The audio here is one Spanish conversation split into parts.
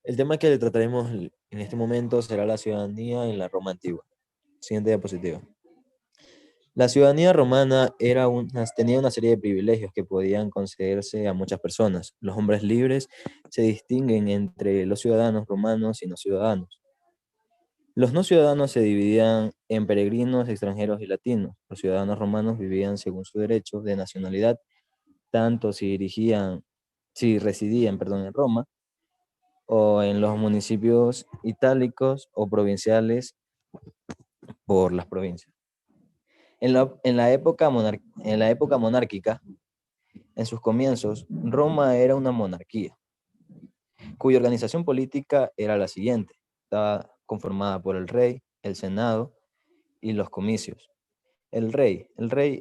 El tema que le trataremos en este momento será la ciudadanía en la Roma antigua. Siguiente diapositiva. La ciudadanía romana tenía una serie de privilegios que podían concederse a muchas personas. Los hombres libres se distinguen entre los ciudadanos romanos y no ciudadanos. Los no ciudadanos se dividían en peregrinos, extranjeros y latinos. Los ciudadanos romanos vivían según su derecho de nacionalidad, tanto si residían, en Roma o en los municipios itálicos o provinciales por las provincias. En la época monárquica, en sus comienzos, Roma era una monarquía, cuya organización política era la siguiente. Estaba conformada por el rey, el senado y los comicios. El rey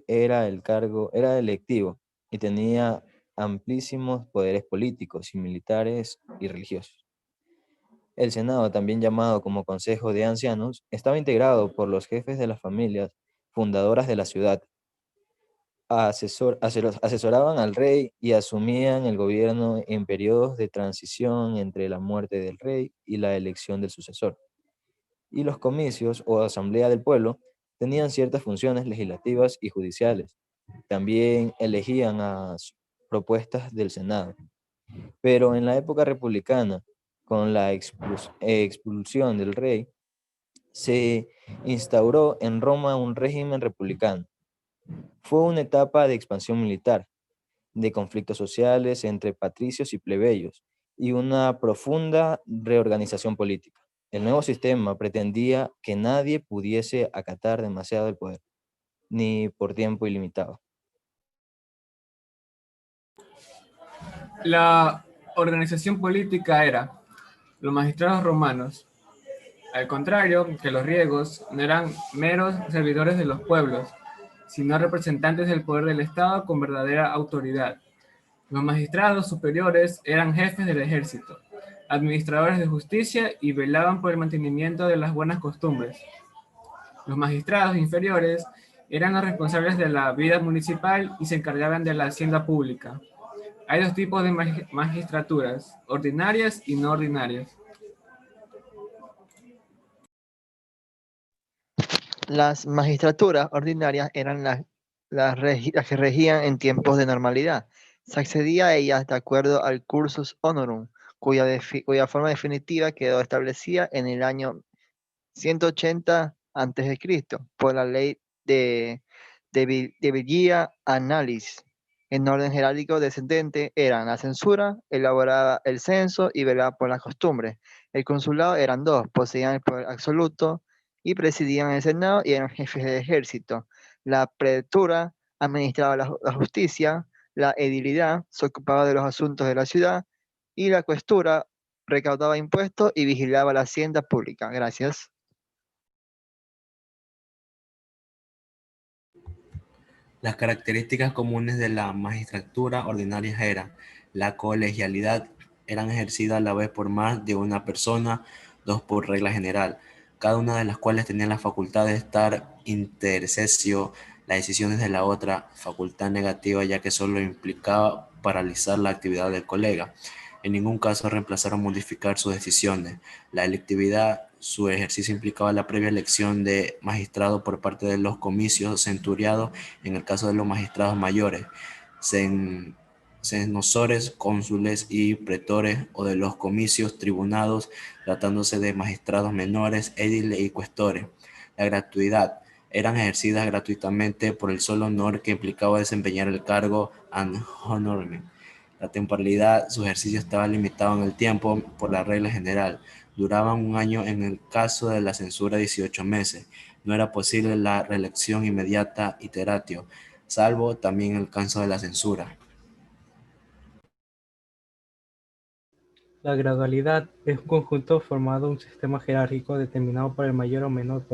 era electivo y tenía amplísimos poderes políticos y militares y religiosos. El Senado, también llamado como Consejo de Ancianos, estaba integrado por los jefes de las familias fundadoras de la ciudad. Asesoraban al rey y asumían el gobierno en periodos de transición entre la muerte del rey y la elección del sucesor. Y los comicios o asamblea del pueblo tenían ciertas funciones legislativas y judiciales. También elegían a propuestas del Senado. Pero en la época republicana, con la expulsión del rey, se instauró en Roma un régimen republicano. Fue una etapa de expansión militar, de conflictos sociales entre patricios y plebeyos, y una profunda reorganización política. El nuevo sistema pretendía que nadie pudiese acatar demasiado el poder, ni por tiempo ilimitado. La organización política era los magistrados romanos, al contrario que los griegos, no eran meros servidores de los pueblos, sino representantes del poder del Estado con verdadera autoridad. Los magistrados superiores eran jefes del ejército, administradores de justicia y velaban por el mantenimiento de las buenas costumbres. Los magistrados inferiores eran los responsables de la vida municipal y se encargaban de la hacienda pública. Hay dos tipos de magistraturas, ordinarias y no ordinarias. Las magistraturas ordinarias eran las que regían en tiempos de normalidad. Se accedía a ellas de acuerdo al cursus honorum, cuya forma definitiva quedó establecida en el año 180 a.C. por la ley de Vigia Annalis. En orden jerárquico descendente eran la censura, elaboraba el censo y velaba por las costumbres. El consulado eran dos, poseían el poder absoluto y presidían el Senado y eran jefes de ejército. La pretura administraba la justicia, la edilidad se ocupaba de los asuntos de la ciudad y la questura recaudaba impuestos y vigilaba la hacienda pública. Gracias. Las características comunes de la magistratura ordinaria eran la colegialidad, eran ejercidas a la vez por más de una persona, dos por regla general, cada una de las cuales tenía la facultad de estar intercesio las decisiones de la otra, facultad negativa ya que solo implicaba paralizar la actividad del colega. En ningún caso reemplazar o modificar sus decisiones. La electividad, su ejercicio implicaba la previa elección de magistrado por parte de los comicios centuriados en el caso de los magistrados mayores, censores, cónsules y pretores, o de los comicios tribunados, tratándose de magistrados menores, édiles y cuestores. La gratuidad eran ejercidas gratuitamente por el solo honor que implicaba desempeñar el cargo ad honorem. La temporalidad, su ejercicio estaba limitado en el tiempo por la regla general. Duraban un año, en el caso de la censura 18 meses. No era posible la reelección inmediata iteratio, salvo también el caso de la censura. La gradualidad es un conjunto formado un sistema jerárquico determinado por el mayor o menor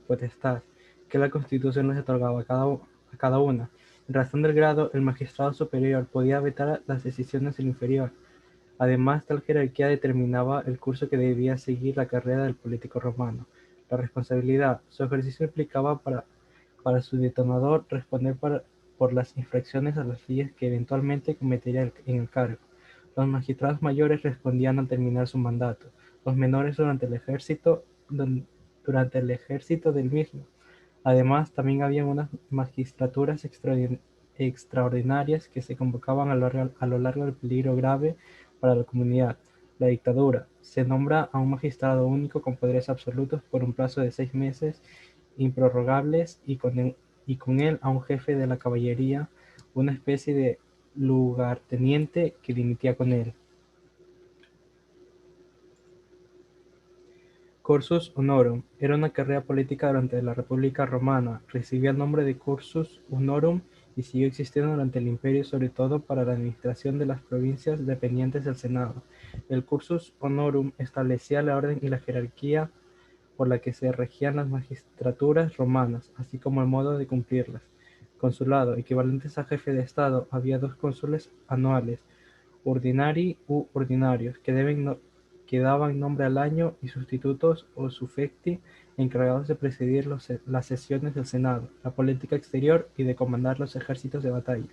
potestad, que la Constitución les otorgaba a cada una. En razón del grado, el magistrado superior podía vetar las decisiones del inferior. Además, tal jerarquía determinaba el curso que debía seguir la carrera del político romano. La responsabilidad. Su ejercicio implicaba para su detonador responder por las infracciones a las leyes que eventualmente cometería en el cargo. Los magistrados mayores respondían al terminar su mandato, los menores durante el ejército del mismo. Además, también había unas magistraturas extraordinarias que se convocaban a lo largo del peligro grave para la comunidad. La dictadura. Se nombra a un magistrado único con poderes absolutos por un plazo de 6 meses improrrogables y con él a un jefe de la caballería, una especie de lugarteniente que dimitía con él. Cursus honorum era una carrera política durante la República Romana. Recibía el nombre de cursus honorum y siguió existiendo durante el Imperio, sobre todo para la administración de las provincias dependientes del Senado. El cursus honorum establecía la orden y la jerarquía por la que se regían las magistraturas romanas, así como el modo de cumplirlas. Consulado, equivalentes a jefe de Estado, había 2 cónsules anuales, ordinari u ordinarios, que daban nombre al año, y sustitutos o suffecti, encargados de presidir las sesiones del Senado, la política exterior y de comandar los ejércitos de batalla.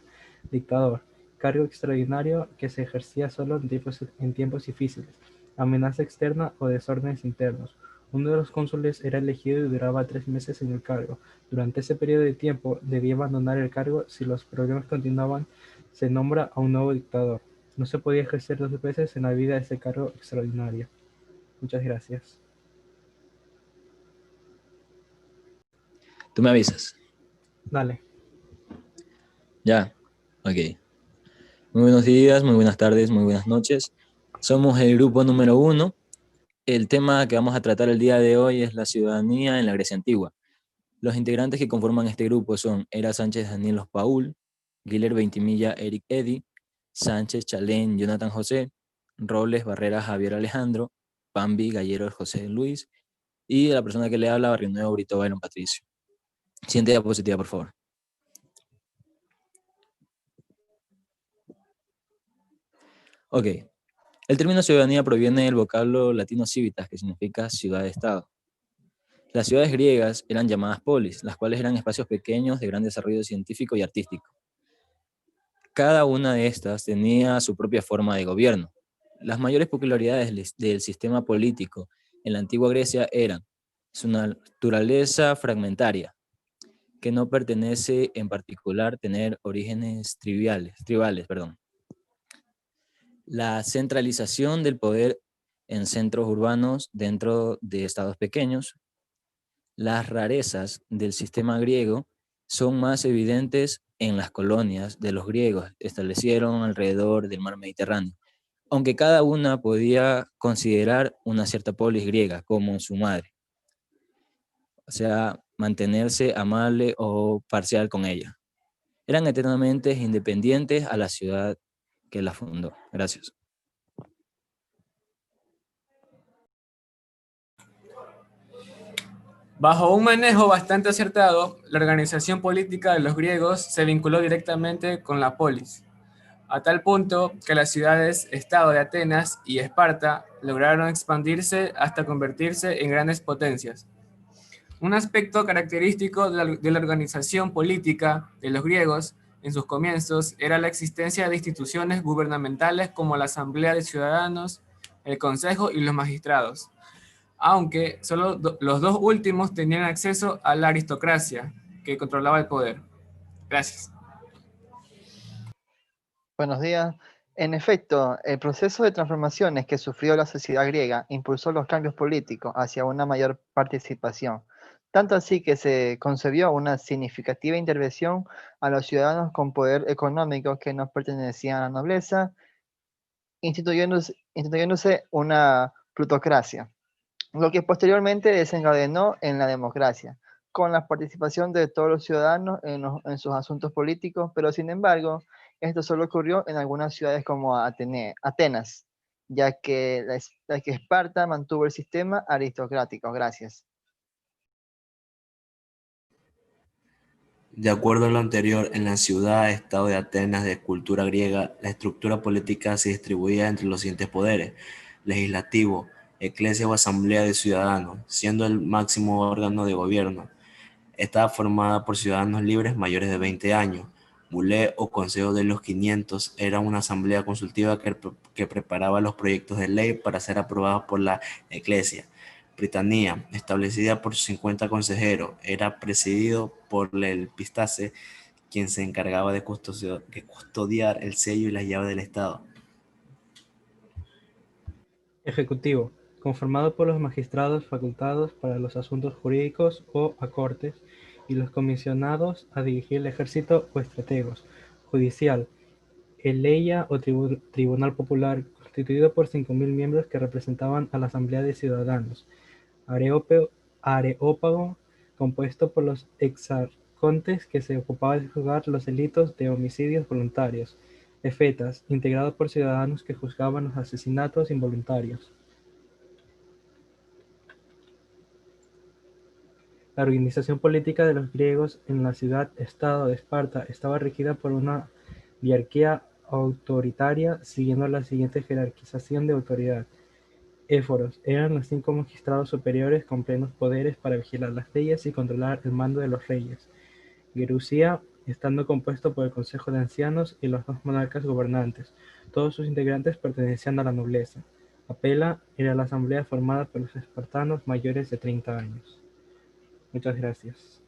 Dictador, cargo extraordinario que se ejercía solo en tiempos difíciles, amenaza externa o desórdenes internos. Uno de los cónsules era elegido y duraba 3 meses en el cargo. Durante ese periodo de tiempo debía abandonar el cargo. Si los problemas continuaban, se nombra a un nuevo dictador. No se podía ejercer 2 veces en la vida ese cargo extraordinario. Muchas gracias. Tú me avisas. Dale. Ya, ok. Muy buenos días, muy buenas tardes, muy buenas noches. Somos el grupo número 1. El tema que vamos a tratar el día de hoy es la ciudadanía en la Grecia antigua. Los integrantes que conforman este grupo son Era Sánchez Daniel Paul, Guilher Veintimilla Eric Eddy, Sánchez Chalén Jonathan José, Robles Barrera Javier Alejandro, Pambi Gallero José Luis, y la persona que le habla, Barrio Nuevo Brito Byron Patricio. Siguiente diapositiva, por favor. Ok. El término ciudadanía proviene del vocablo latino civitas, que significa ciudad-estado. Las ciudades griegas eran llamadas polis, las cuales eran espacios pequeños de gran desarrollo científico y artístico. Cada una de estas tenía su propia forma de gobierno. Las mayores peculiaridades del sistema político en la antigua Grecia eran su naturaleza fragmentaria, que no pertenece en particular tener orígenes tribales, la centralización del poder en centros urbanos dentro de estados pequeños. Las rarezas del sistema griego son más evidentes en las colonias de los griegos establecieron alrededor del mar Mediterráneo, aunque cada una podía considerar una cierta polis griega como su madre, o sea, mantenerse amable o parcial con ella. Eran eternamente independientes a la ciudad que la fundó. Gracias. Bajo un manejo bastante acertado, la organización política de los griegos se vinculó directamente con la polis, a tal punto que las ciudades-estado de Atenas y Esparta lograron expandirse hasta convertirse en grandes potencias. Un aspecto característico de la organización política de los griegos en sus comienzos era la existencia de instituciones gubernamentales como la Asamblea de Ciudadanos, el Consejo y los magistrados, aunque solo los 2 últimos tenían acceso a la aristocracia, que controlaba el poder. Gracias. Buenos días. En efecto, el proceso de transformaciones que sufrió la sociedad griega impulsó los cambios políticos hacia una mayor participación, tanto así que se concebió una significativa intervención a los ciudadanos con poder económico que no pertenecían a la nobleza, instituyéndose una plutocracia, lo que posteriormente desencadenó en la democracia, con la participación de todos los ciudadanos en sus asuntos políticos, pero sin embargo, esto solo ocurrió en algunas ciudades como Atenas, ya que Esparta mantuvo el sistema aristocrático. Gracias. De acuerdo a lo anterior, en la ciudad-estado de Atenas de cultura griega, la estructura política se distribuía entre los siguientes poderes: legislativo, eclesia o asamblea de ciudadanos, siendo el máximo órgano de gobierno. Estaba formada por ciudadanos libres mayores de 20 años, Bulé o Consejo de los 500 era una asamblea consultiva que preparaba los proyectos de ley para ser aprobados por la Iglesia. Britannia, establecida por 50 consejeros, era presidido por el Epistace, quien se encargaba de custodiar el sello y las llaves del Estado. Ejecutivo, conformado por los magistrados facultados para los asuntos jurídicos o a cortes, y los comisionados a dirigir el ejército o estrategos. Judicial, el Leya o Tribunal Popular, constituido por 5.000 miembros que representaban a la Asamblea de Ciudadanos. Areópago, compuesto por los exarcontes que se ocupaban de juzgar los delitos de homicidios voluntarios. Efetas, integrado por ciudadanos que juzgaban los asesinatos involuntarios. La organización política de los griegos en la ciudad-estado de Esparta estaba regida por una diarquía autoritaria, siguiendo la siguiente jerarquización de autoridad. Éforos eran los 5 magistrados superiores con plenos poderes para vigilar las leyes y controlar el mando de los reyes. Gerusia, estando compuesto por el Consejo de Ancianos y los 2 monarcas gobernantes. Todos sus integrantes pertenecían a la nobleza. Apela era la asamblea formada por los espartanos mayores de 30 años. Muchas gracias.